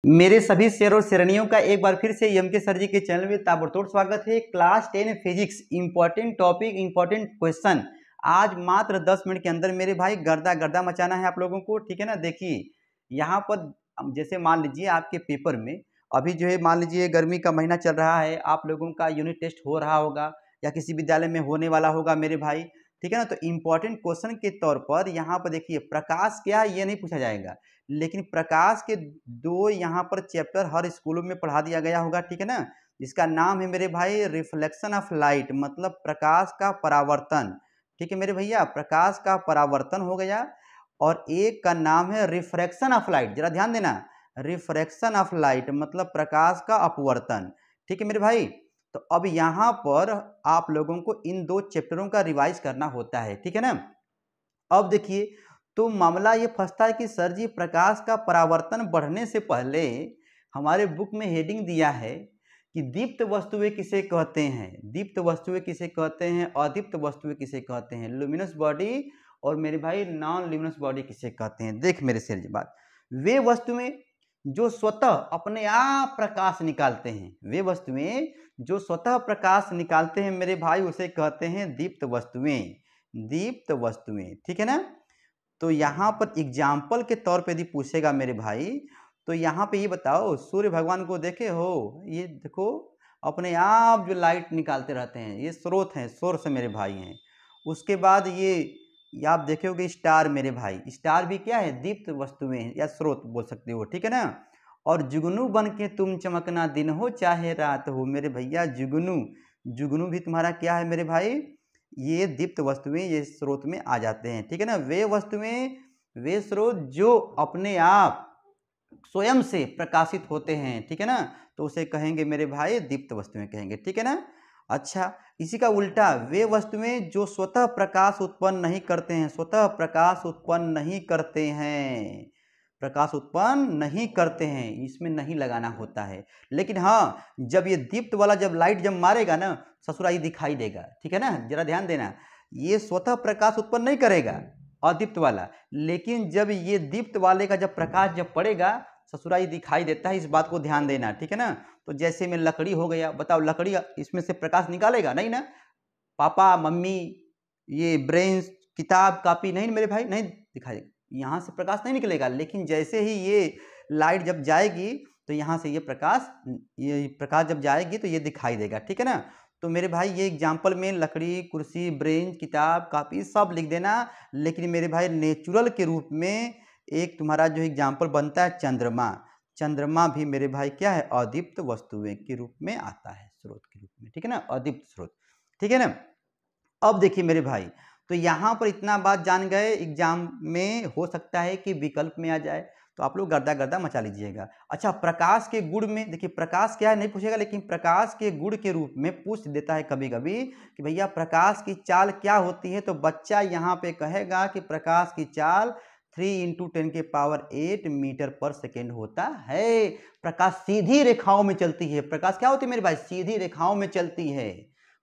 मेरे सभी शेर और शेरनियों का एक बार फिर से एम के सर जी के चैनल में ताबड़तोड़ स्वागत है। Class 10 physics important topic important question आज मात्र 10 मिनट के अंदर मेरे भाई गर्दा गर्दा मचाना है आप लोगों को। ठीक है ना। देखिए यहाँ पर जैसे मान लीजिए आपके पेपर में अभी जो है मान लीजिए गर्मी का महीना चल रहा है, आप लोगों का यूनिट टेस्ट हो रहा होगा या किसी विद्यालय में होने वाला होगा मेरे भाई। ठीक है ना। तो इम्पोर्टेंट क्वेश्चन के तौर पर यहाँ पर देखिए प्रकाश क्या है ये नहीं पूछा जाएगा, लेकिन प्रकाश के दो यहाँ पर चैप्टर हर स्कूलों में पढ़ा दिया गया होगा। ठीक है ना। जिसका नाम है मेरे भाई रिफ्लेक्शन ऑफ लाइट, मतलब प्रकाश का परावर्तन। ठीक है मेरे भैया, प्रकाश का परावर्तन हो गया। और एक का नाम है रिफ्रैक्शन ऑफ लाइट, जरा ध्यान देना, रिफ्रैक्शन ऑफ लाइट मतलब प्रकाश का अपवर्तन। ठीक है मेरे भाई। तो अब यहाँ पर आप लोगों को इन दो चैप्टरों का रिवाइज करना होता है। ठीक है ना। अब देखिए तो मामला ये फंसता है कि सर जी प्रकाश का परावर्तन बढ़ने से पहले हमारे बुक में हेडिंग दिया है कि दीप्त वस्तुएं किसे कहते हैं, दीप्त वस्तुएं किसे कहते हैं, अदीप्त वस्तुएं किसे कहते हैं, लुमिनस बॉडी और मेरे भाई नॉन लुमिनस बॉडी किसे कहते हैं। देख मेरे सर जी बात, वे वस्तुएं जो स्वतः अपने आप प्रकाश निकालते हैं, वे वस्तुएं जो स्वतः प्रकाश निकालते हैं मेरे भाई उसे कहते हैं दीप्त वस्तुएं, दीप्त वस्तुएं। ठीक है ना। तो यहाँ पर एग्जाम्पल के तौर पे यदि पूछेगा मेरे भाई तो यहाँ पे ये बताओ सूर्य भगवान को देखे हो, ये देखो अपने आप जो लाइट निकालते रहते हैं, ये स्रोत हैं, सोर्स मेरे भाई हैं। उसके बाद ये आप देखे होगे स्टार मेरे भाई, स्टार भी क्या है दीप्त वस्तुएं या स्रोत बोल सकते हो। ठीक है ना। और जुगनू बन के तुम चमकना दिन हो चाहे रात हो मेरे भैया, जुगनू, जुगनू भी तुम्हारा क्या है मेरे भाई, ये दीप्त वस्तुएं, ये स्रोत में आ जाते हैं। ठीक है ना। वे वस्तुएं, वे स्रोत जो अपने आप स्वयं से प्रकाशित होते हैं। ठीक है ना। तो उसे कहेंगे मेरे भाई दीप्त वस्तुएं कहेंगे। ठीक है ना। अच्छा, इसी का उल्टा वे वस्तुएं जो स्वतः प्रकाश उत्पन्न नहीं करते हैं, स्वतः प्रकाश उत्पन्न नहीं करते हैं, प्रकाश उत्पन्न नहीं करते हैं, इसमें नहीं लगाना होता है। लेकिन हाँ, जब ये दीप्त वाला जब लाइट जब मारेगा ना ससुरा ये दिखाई देगा। ठीक है ना। जरा ध्यान देना, ये स्वतः प्रकाश उत्पन्न नहीं करेगा अदीप्त वाला, लेकिन जब ये दीप्त वाले का जब प्रकाश जब पड़ेगा ससुरा ये दिखाई देता है, इस बात को ध्यान देना। ठीक है ना। तो जैसे में लकड़ी हो गया, बताओ लकड़ी इसमें से प्रकाश निकालेगा नहीं ना, पापा मम्मी ये ब्रेंच किताब कॉपी नहीं मेरे भाई, नहीं दिखाई देगा, यहाँ से प्रकाश नहीं निकलेगा। लेकिन जैसे ही ये लाइट जब जाएगी तो यहाँ से ये प्रकाश जब जाएगी तो ये दिखाई देगा। ठीक है ना। तो मेरे भाई ये एग्जाम्पल में लकड़ी, कुर्सी, ब्रेंच, किताब, कॉपी सब लिख देना। लेकिन मेरे भाई नेचुरल के रूप में एक तुम्हारा जो एग्जाम्पल बनता है चंद्रमा, चंद्रमा भी मेरे भाई क्या है अदीप्त वस्तुएं के रूप में आता है, स्रोत के रूप में। ठीक है ना, अदीप्त स्रोत। ठीक है ना। अब देखिए मेरे भाई, तो यहाँ पर इतना बात जान गए, एग्जाम में हो सकता है कि विकल्प में आ जाए तो आप लोग गर्दा गर्दा मचा लीजिएगा। अच्छा, प्रकाश के गुण में देखिए प्रकाश क्या है नहीं पूछेगा, लेकिन प्रकाश के गुण के रूप में पूछ देता है कभी कभी कि भैया प्रकाश की चाल क्या होती है। तो बच्चा यहाँ पे कहेगा कि प्रकाश की चाल 3 × 10⁸ मीटर पर सेकेंड होता है। प्रकाश सीधी रेखाओं में चलती है। प्रकाश क्या होती है मेरे भाई, सीधी रेखाओं में चलती है।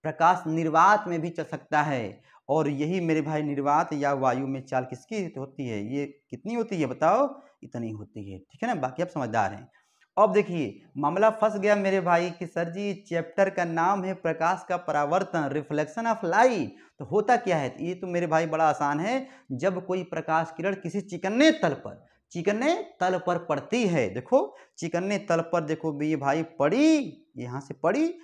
प्रकाश निर्वात में भी चल सकता है, और यही मेरे भाई निर्वात या वायु में चाल किसकी होती है, ये कितनी होती है बताओ, इतनी होती है। ठीक है ना, बाकी आप समझदार हैं। अब देखिए मामला फंस गया मेरे भाई कि सर जी चैप्टर का नाम है प्रकाश का परावर्तन, रिफ्लेक्शन ऑफ लाइट, तो होता क्या है। ये तो मेरे भाई बड़ा आसान है, जब कोई प्रकाश किरण किसी चिकन्ने तल पर पड़ती है, देखो चिकन्ने तल पर देखो ये भाई पड़ी, यहाँ से पड़ी,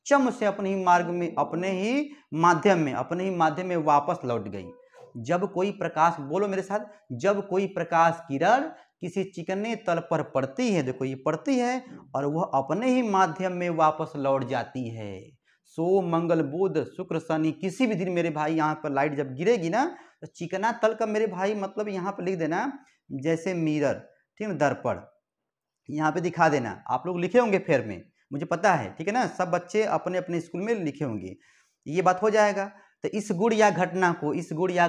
चम से अपने ही मार्ग में, अपने ही माध्यम में वापस लौट गई। जब कोई प्रकाश, बोलो मेरे साथ, जब कोई प्रकाश किरण किसी चिकने तल पर पड़ती है, देखो ये पड़ती है और वह अपने ही माध्यम में वापस लौट जाती है। सोम, मंगल, बुध, शुक्र, शनि किसी भी दिन मेरे भाई यहाँ पर लाइट जब गिरेगी ना तो चिकना तल का मेरे भाई मतलब यहाँ पर लिख देना जैसे मिरर, ठीक है, दर्पण, यहाँ पे दिखा देना। आप लोग लिखे होंगे फेयर में, मुझे पता है। ठीक है ना, सब बच्चे अपने अपने स्कूल में लिखे होंगे, ये बात हो जाएगा। तो इस गुण या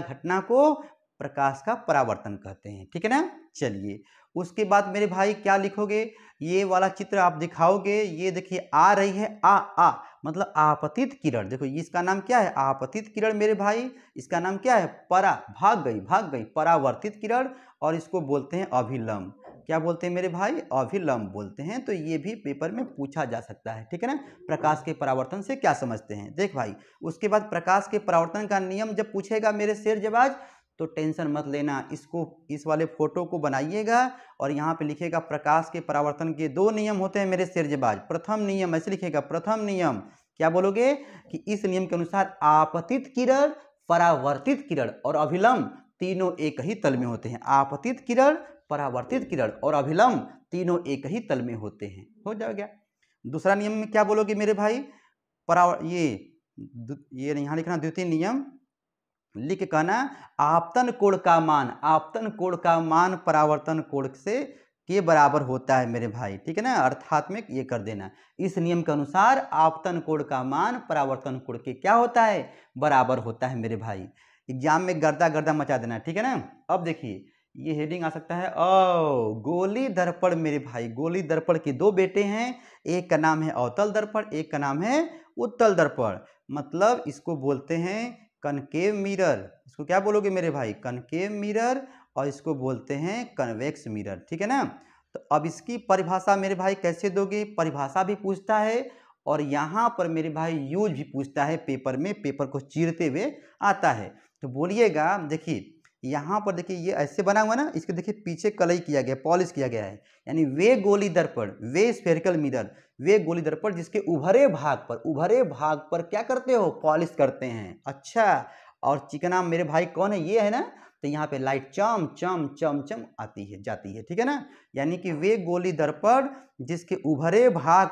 घटना को प्रकाश का परावर्तन कहते हैं। ठीक है ना। चलिए उसके बाद मेरे भाई क्या लिखोगे, ये वाला चित्र आप दिखाओगे, ये देखिए आ रही है आ मतलब आपतित किरण, देखो इसका नाम क्या है आपतित किरण मेरे भाई, इसका नाम क्या है भाग गई परावर्तित किरण, और इसको बोलते हैं अभिलंब। क्या बोलते हैं मेरे भाई, अभिलंब बोलते हैं। तो ये भी पेपर में पूछा जा सकता है, ठीक है ना। प्रकाश के परावर्तन से क्या समझते हैं, देख भाई। उसके बाद प्रकाश के परावर्तन का नियम जब पूछेगा मेरे शेर जबाज, तो टेंशन मत लेना, इसको इस वाले फोटो को बनाइएगा और यहाँ पे लिखेगा प्रकाश के परावर्तन के 2 नियम होते हैं मेरे शेर जबाज। प्रथम नियम ऐसे लिखेगा, प्रथम नियम क्या बोलोगे कि इस नियम के अनुसार आपतित किरण, परावर्तित किरण और अभिलंब तीनों एक ही तल में होते हैं। आपतित किरण, परावर्तित किरण और अभिलंब तीनों एक ही तल में होते हैं। हो जाएगा। दूसरा नियम में क्या बोलोगे मेरे भाई, ये यहाँ लिखना द्वितीय नियम, लिख के कहना आपतन कोण का मान, आपतन कोण का मान परावर्तन कोण से के बराबर होता है मेरे भाई, ठीक है ना। अर्थात में ये कर देना, इस नियम के अनुसार आपतन कोण का मान परावर्तन कोण के क्या होता है, बराबर होता है मेरे भाई। एग्जाम में गर्दा गर्दा मचा देना, ठीक है ना। अब देखिए ये हेडिंग आ सकता है, ओ गोली दर्पण मेरे भाई। गोली दर्पण के 2 बेटे हैं, एक का नाम है अवतल दर्पण, एक का नाम है उत्तल दर्पण। मतलब इसको बोलते हैं कनकेव मिरर। इसको क्या बोलोगे मेरे भाई, कनकेव मिरर, और इसको बोलते हैं कन्वेक्स मिरर, ठीक है ना। तो अब इसकी परिभाषा मेरे भाई कैसे दोगे, परिभाषा भी पूछता है और यहाँ पर मेरे भाई यूज भी पूछता है पेपर में, पेपर को चीरते हुए आता है। तो बोलिएगा, देखिए यहाँ पर देखिए ये ऐसे बना हुआ ना, इसके देखिए पीछे कलई किया गया, पॉलिश किया गया है। यानी वे गोली दर्पण, वे स्फेरिकल मिरर, वे गोली दर्पण जिसके उभरे भाग पर क्या करते हो, पॉलिश करते हैं। अच्छा, और चिकना मेरे भाई कौन है, ये है ना। तो यहाँ पे लाइट चम चम चम चम आती है जाती है, ठीक है ना। यानी कि वे गोली दर्पण जिसके उभरे भाग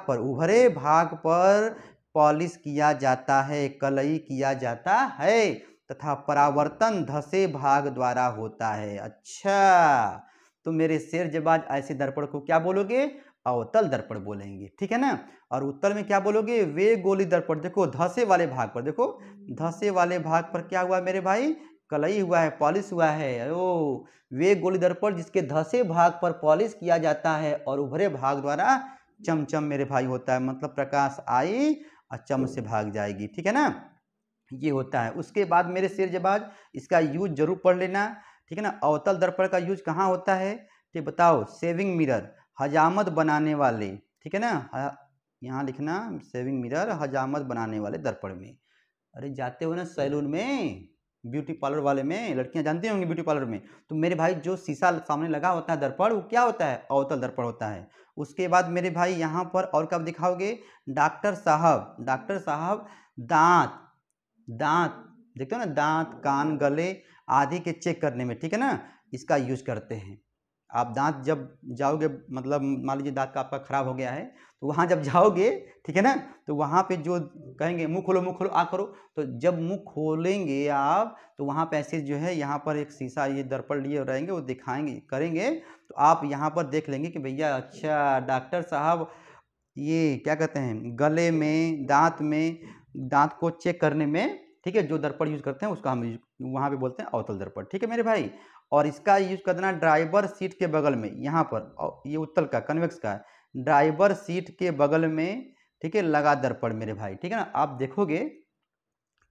पर पॉलिश किया जाता है, कलई किया जाता है, तथा परावर्तन धसे भाग द्वारा होता है। अच्छा, तो मेरे शेर जबाज ऐसे दर्पण को क्या बोलोगे, अवतल दर्पण बोलेंगे, ठीक है ना। और उत्तल में क्या बोलोगे, वे गोली दर्पण। देखो धसे वाले भाग पर, देखो धसे वाले भाग पर क्या हुआ मेरे भाई, कलई हुआ है, पॉलिश हुआ है। ओ वे गोली दर्पण जिसके धसे भाग पर पॉलिश किया जाता है और उभरे भाग द्वारा चमचम मेरे भाई होता है। मतलब प्रकाश आई और चम से भाग जाएगी, ठीक है ना, ये होता है। उसके बाद मेरे शेर जबाज इसका यूज जरूर पढ़ लेना, ठीक है ना। अवतल दर्पण का यूज कहाँ होता है, ठीक बताओ, सेविंग मिरर, हजामत बनाने वाले, ठीक है ना। यहाँ लिखना सेविंग मिरर, हजामत बनाने वाले दर्पण में। अरे जाते हो ना सैलून में, ब्यूटी पार्लर वाले में, लड़कियां जानती होंगी ब्यूटी पार्लर में, तो मेरे भाई जो शीशा सामने लगा होता है दर्पण, वो क्या होता है, अवतल दर्पण होता है। उसके बाद मेरे भाई यहाँ पर और कब दिखाओगे, डॉक्टर साहब दांत देखते हो ना, दांत कान गले आदि के चेक करने में, ठीक है ना, इसका यूज करते हैं। आप दांत जब जाओगे, मतलब मान लीजिए दांत का आपका खराब हो गया है, तो वहाँ जब जाओगे, ठीक है ना, तो वहाँ पे जो कहेंगे मुंह खोलो आ करो, तो जब मुंह खोलेंगे आप, तो वहाँ पे ऐसे जो है यहाँ पर एक शीशा ये दर्पण लिए रहेंगे, वो दिखाएंगे करेंगे, तो आप यहाँ पर देख लेंगे कि भैया अच्छा डॉक्टर साहब ये क्या कहते हैं, गले में दांत को चेक करने में, ठीक है, जो दर्पण यूज करते हैं उसका हम वहाँ पे बोलते हैं अवतल दर्पण, ठीक है मेरे भाई। और इसका यूज कर देना ड्राइवर सीट के बगल में, यहाँ पर ये उत्तल का कन्वेक्स का ड्राइवर सीट के बगल में, ठीक है, लगा दर्पण मेरे भाई, ठीक है ना। आप देखोगे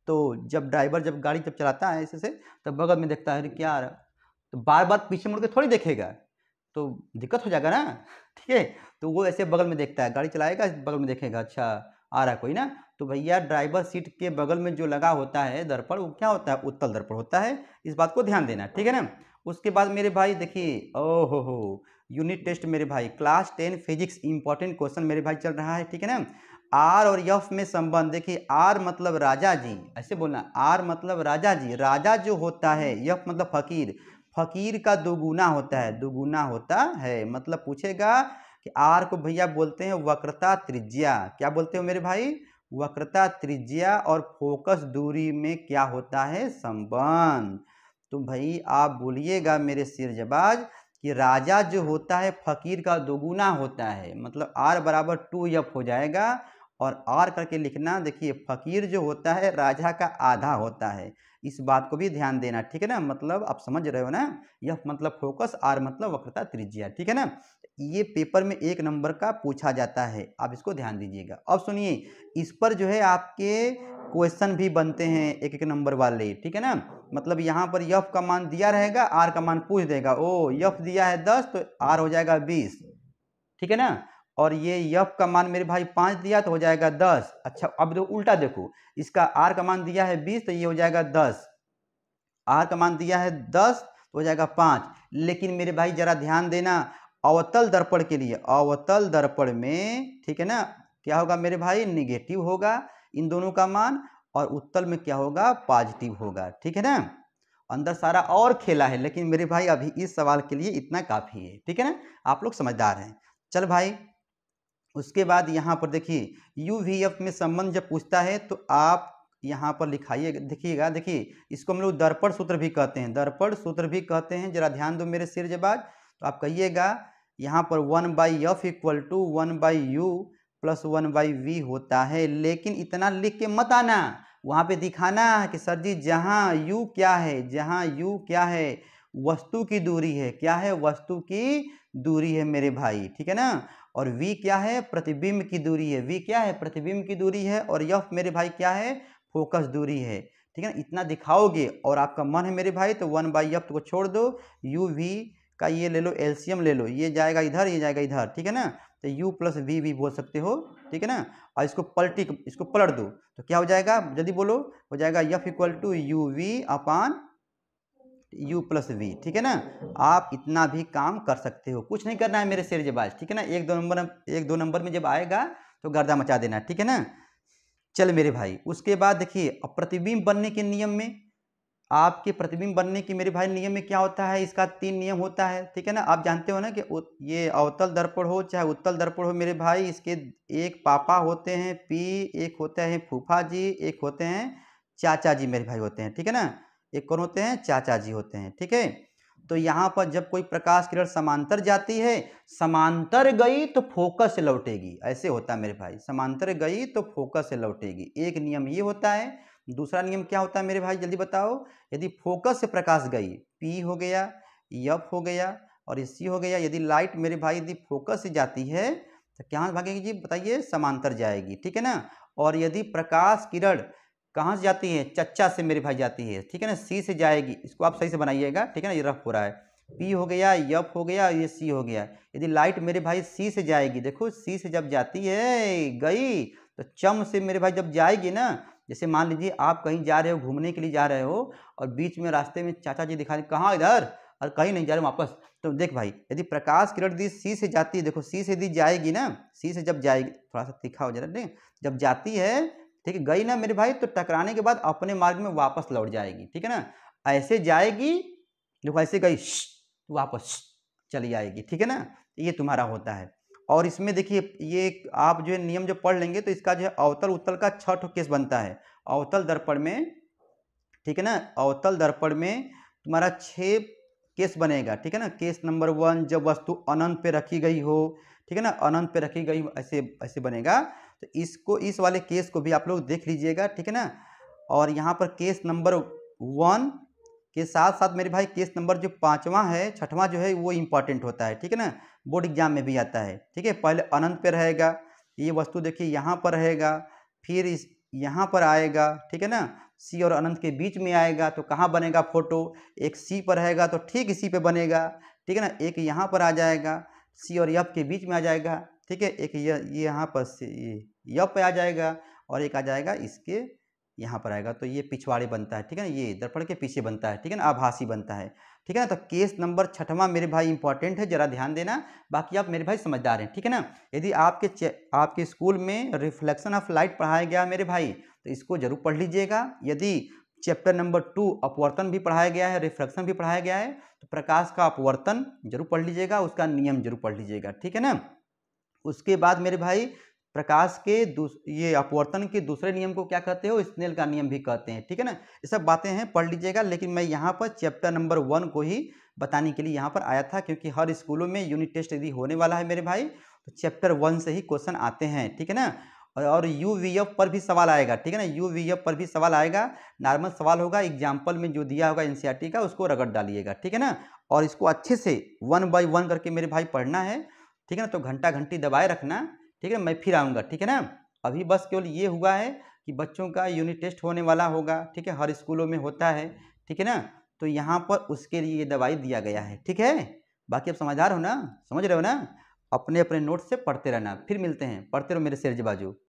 तो जब ड्राइवर जब गाड़ी जब चलाता है ऐसे से, तब बगल में देखता है क्या आ रहा, तो बार बार पीछे मुड़ के थोड़ी देखेगा, तो दिक्कत हो जाएगा ना, ठीक है। तो वो ऐसे बगल में देखता है, गाड़ी चलाएगा बगल में देखेगा, अच्छा आ रहा कोई ना। तो भैया ड्राइवर सीट के बगल में जो लगा होता है दर्पण, वो क्या होता है, उत्तल दर्पण होता है। इस बात को ध्यान देना, ठीक है ना। उसके बाद मेरे भाई देखिए, ओहो हो यूनिट टेस्ट मेरे भाई, क्लास 10 फिजिक्स इंपॉर्टेंट क्वेश्चन मेरे भाई चल रहा है, ठीक है ना। आर और यफ में संबंध, देखिए आर मतलब राजा जी, ऐसे बोलना, आर मतलब राजा जी, राजा जो होता है, यफ मतलब फकीर, फकीर का दोगुना होता है। मतलब पूछेगा कि आर को भैया बोलते हैं वक्रता त्रिज्या, क्या बोलते हो मेरे भाई, वक्रता त्रिज्या, और फोकस दूरी में क्या होता है, संबंध। तो भाई आप बोलिएगा मेरे सिरजबाज कि राजा जो होता है फकीर का दोगुना होता है, मतलब आर बराबर 2f हो जाएगा। और आर करके लिखना, देखिए फकीर जो होता है राजा का आधा होता है, इस बात को भी ध्यान देना, ठीक है ना। मतलब आप समझ रहे हो ना, यह मतलब फोकस, आर मतलब वक्रता त्रिज्या, ठीक है ना। ये पेपर में 1 नंबर का पूछा जाता है, आप इसको ध्यान दीजिएगा। अब सुनिए, इस पर जो है आपके क्वेश्चन भी बनते हैं 1-1 नंबर वाले, ठीक है ना। मतलब यहाँ पर यफ का मान दिया रहेगा, आर का मान पूछ देगा। ओ यफ दिया है 10 तो आर हो जाएगा 20, ठीक है ना। और ये यफ का मान मेरे भाई 5 दिया तो हो जाएगा 10। अच्छा अब तो उल्टा देखो, इसका आर का मान दिया है 20 तो ये हो जाएगा 10, आर का मान दिया है 10 तो हो जाएगा 5। लेकिन मेरे भाई जरा ध्यान देना, अवतल दर्पण के लिए, अवतल दर्पण में, ठीक है ना, क्या होगा मेरे भाई, निगेटिव होगा इन दोनों का मान, और उत्तल में क्या होगा, पॉजिटिव होगा, ठीक है ना। अंदर सारा और खेला है, लेकिन मेरे भाई अभी इस सवाल के लिए इतना काफी है, ठीक है ना। आप लोग समझदार हैं। चल भाई, उसके बाद यहाँ पर देखिए, यू वी एफ में संबंध जब पूछता है तो आप यहाँ पर लिखाइए, देखिएगा, देखिए इसको हम लोग दर्पण सूत्र भी कहते हैं, दर्पण सूत्र भी कहते हैं। जरा ध्यान दो मेरे सिरजबाज, तो आप कहिएगा यहाँ पर 1/f equal to 1/u plus 1/v होता है। लेकिन इतना लिख के मत आना, वहाँ पे दिखाना कि सर जी जहाँ u क्या है, जहाँ u क्या है, वस्तु की दूरी है, क्या है, वस्तु की दूरी है मेरे भाई, ठीक है ना। और v क्या है, प्रतिबिंब की दूरी है, v क्या है, प्रतिबिंब की दूरी है। और f मेरे भाई क्या है, फोकस दूरी है, ठीक है ना। इतना दिखाओगे और आपका मन है मेरे भाई तो 1/f को छोड़ दो, u v का ये ले लो, एलसीएम ले लो, ये जाएगा इधर, ये जाएगा इधर, ठीक है ना। तो u प्लस वी भी बोल सकते हो, ठीक है ना। और इसको पलट दो तो क्या हो जाएगा, जल्दी बोलो, हो जाएगा f equal to U V upon u plus V, ठीक है ना। आप इतना भी काम कर सकते हो, कुछ नहीं करना है मेरे शेरजबाज, ठीक है ना। 1-2 नंबर में जब आएगा तो गर्दा मचा देना, ठीक है ना। चल मेरे भाई, उसके बाद देखिए, प्रतिबिंब बनने के नियम में, आपके प्रतिबिंब बनने की मेरे भाई नियम में क्या होता है, इसका 3 नियम होता है, ठीक है ना। आप जानते हो ना कि ये अवतल दर्पण हो चाहे उत्तल दर्पण हो मेरे भाई, इसके एक पापा होते हैं पी, एक होते हैं फूफा जी, एक होते हैं चाचा जी मेरे भाई होते हैं, ठीक है ना। एक कौन होते हैं, चाचा जी होते हैं, ठीक है। तो यहाँ पर जब कोई प्रकाश किरण समांतर जाती है, समांतर गई तो फोकस से लौटेगी, ऐसे होता है मेरे भाई, समांतर गई तो फोकस से लौटेगी, एक नियम ये होता है। दूसरा नियम क्या होता है मेरे भाई, जल्दी बताओ। यदि फोकस से प्रकाश गई, पी हो गया, एफ हो गया और ये सी हो गया, यदि लाइट मेरे भाई यदि फोकस से जाती है तो कहाँ भागेगी जी, बताइए, समांतर जाएगी, ठीक है ना। और यदि प्रकाश किरण कहाँ से जाती है, चच्चा से मेरे भाई जाती है, ठीक है ना, सी से जाएगी, इसको आप सही से बनाइएगा, ठीक है ना। ये रफ हो रहा है, पी हो गया, एफ हो गया, ये सी हो गया। यदि लाइट मेरे भाई सी से जाएगी, देखो सी से जब जाती है गई, तो चम से मेरे भाई जब जाएगी ना, जैसे मान लीजिए आप कहीं जा रहे हो, घूमने के लिए जा रहे हो, और बीच में रास्ते में चाचा जी दिखा रहे, कहाँ इधर, और कहीं नहीं जा रहे वापस, तो देख भाई, यदि प्रकाश किरण यदि सी से जाती है, देखो सी से यदि जाएगी ना, सी से जब जाएगी, थोड़ा सा तीखा हो जा रहा है, जब जाती है, ठीक है, गई ना मेरे भाई, तो टकराने के बाद अपने मार्ग में वापस लौट जाएगी, ठीक है ना। ऐसे जाएगी, देखो ऐसे गई, वापस चली आएगी, ठीक है ना। ये तुम्हारा होता है। और इसमें देखिए, ये आप जो है नियम जो पढ़ लेंगे तो इसका जो है अवतल उत्तल का 6 केस बनता है अवतल दर्पण में, ठीक है ना। अवतल दर्पण में तुम्हारा 6 केस बनेगा, ठीक है ना। केस नंबर 1, जब वस्तु अनंत पे रखी गई हो, ठीक है ना, अनंत पे रखी गई, ऐसे ऐसे बनेगा। तो इसको, इस वाले केस को भी आप लोग देख लीजिएगा, ठीक है ना। और यहाँ पर केस नंबर 1 के साथ साथ मेरे भाई केस नंबर जो 5वां है, 6वां जो है वो इंपॉर्टेंट होता है, ठीक है ना, बोर्ड एग्जाम में भी आता है, ठीक है। पहले अनंत पे रहेगा, ये वस्तु देखिए यहाँ पर रहेगा, फिर इस यहाँ पर आएगा, ठीक है ना, सी और अनंत के बीच में आएगा, तो कहाँ बनेगा फोटो, एक सी पर रहेगा तो ठीक इसी पे बनेगा, ठीक है ना। एक यहाँ पर आ जाएगा, सी और एफ के बीच में आ जाएगा, ठीक है। एक ये यहाँ पर एफ पे आ जाएगा, और एक आ जाएगा इसके यहाँ पर आएगा, तो ये पिछवाड़े बनता है, ठीक है ना, ये दर्पण के पीछे बनता है, ठीक है ना, आभासी बनता है, ठीक है ना। तो केस नंबर 6वां मेरे भाई इंपॉर्टेंट है, जरा ध्यान देना, बाकी आप मेरे भाई समझदार हैं, ठीक है ना। यदि आपके स्कूल में रिफ्लेक्शन ऑफ लाइट पढ़ाया गया मेरे भाई, तो इसको जरूर पढ़ लीजिएगा। यदि चैप्टर नंबर 2 अपवर्तन भी पढ़ाया गया है, रिफ्लेक्शन भी पढ़ाया गया है, तो प्रकाश का अपवर्तन जरूर पढ़ लीजिएगा, उसका नियम जरूर पढ़ लीजिएगा, ठीक है ना। उसके बाद मेरे भाई प्रकाश के ये अपवर्तन के दूसरे नियम को क्या कहते हो, स्नेल का नियम भी कहते हैं, ठीक है ना। ये सब बातें हैं, पढ़ लीजिएगा। लेकिन मैं यहाँ पर चैप्टर नंबर 1 को ही बताने के लिए यहाँ पर आया था, क्योंकि हर स्कूलों में यूनिट टेस्ट यदि होने वाला है मेरे भाई, तो चैप्टर 1 से ही क्वेश्चन आते हैं, ठीक है ना। और UVF पर भी सवाल आएगा, ठीक है ना, UVF पर भी सवाल आएगा, नॉर्मल सवाल होगा, एग्जाम्पल में जो दिया होगा NCERT का उसको रगड़ डालिएगा, ठीक है ना। और इसको अच्छे से 1 by 1 करके मेरे भाई पढ़ना है, ठीक है ना। तो घंटा घंटी दबाए रखना, ठीक है, मैं फिर आऊँगा, ठीक है ना। अभी बस केवल ये हुआ है कि बच्चों का यूनिट टेस्ट होने वाला होगा, ठीक है, हर स्कूलों में होता है, ठीक है ना। तो यहाँ पर उसके लिए ये दवाई दिया गया है, ठीक है। बाकी अब समझदार हो ना, समझ रहे हो ना। अपने अपने नोट से पढ़ते रहना, फिर मिलते हैं, पढ़ते रहो मेरे शेर बाजू।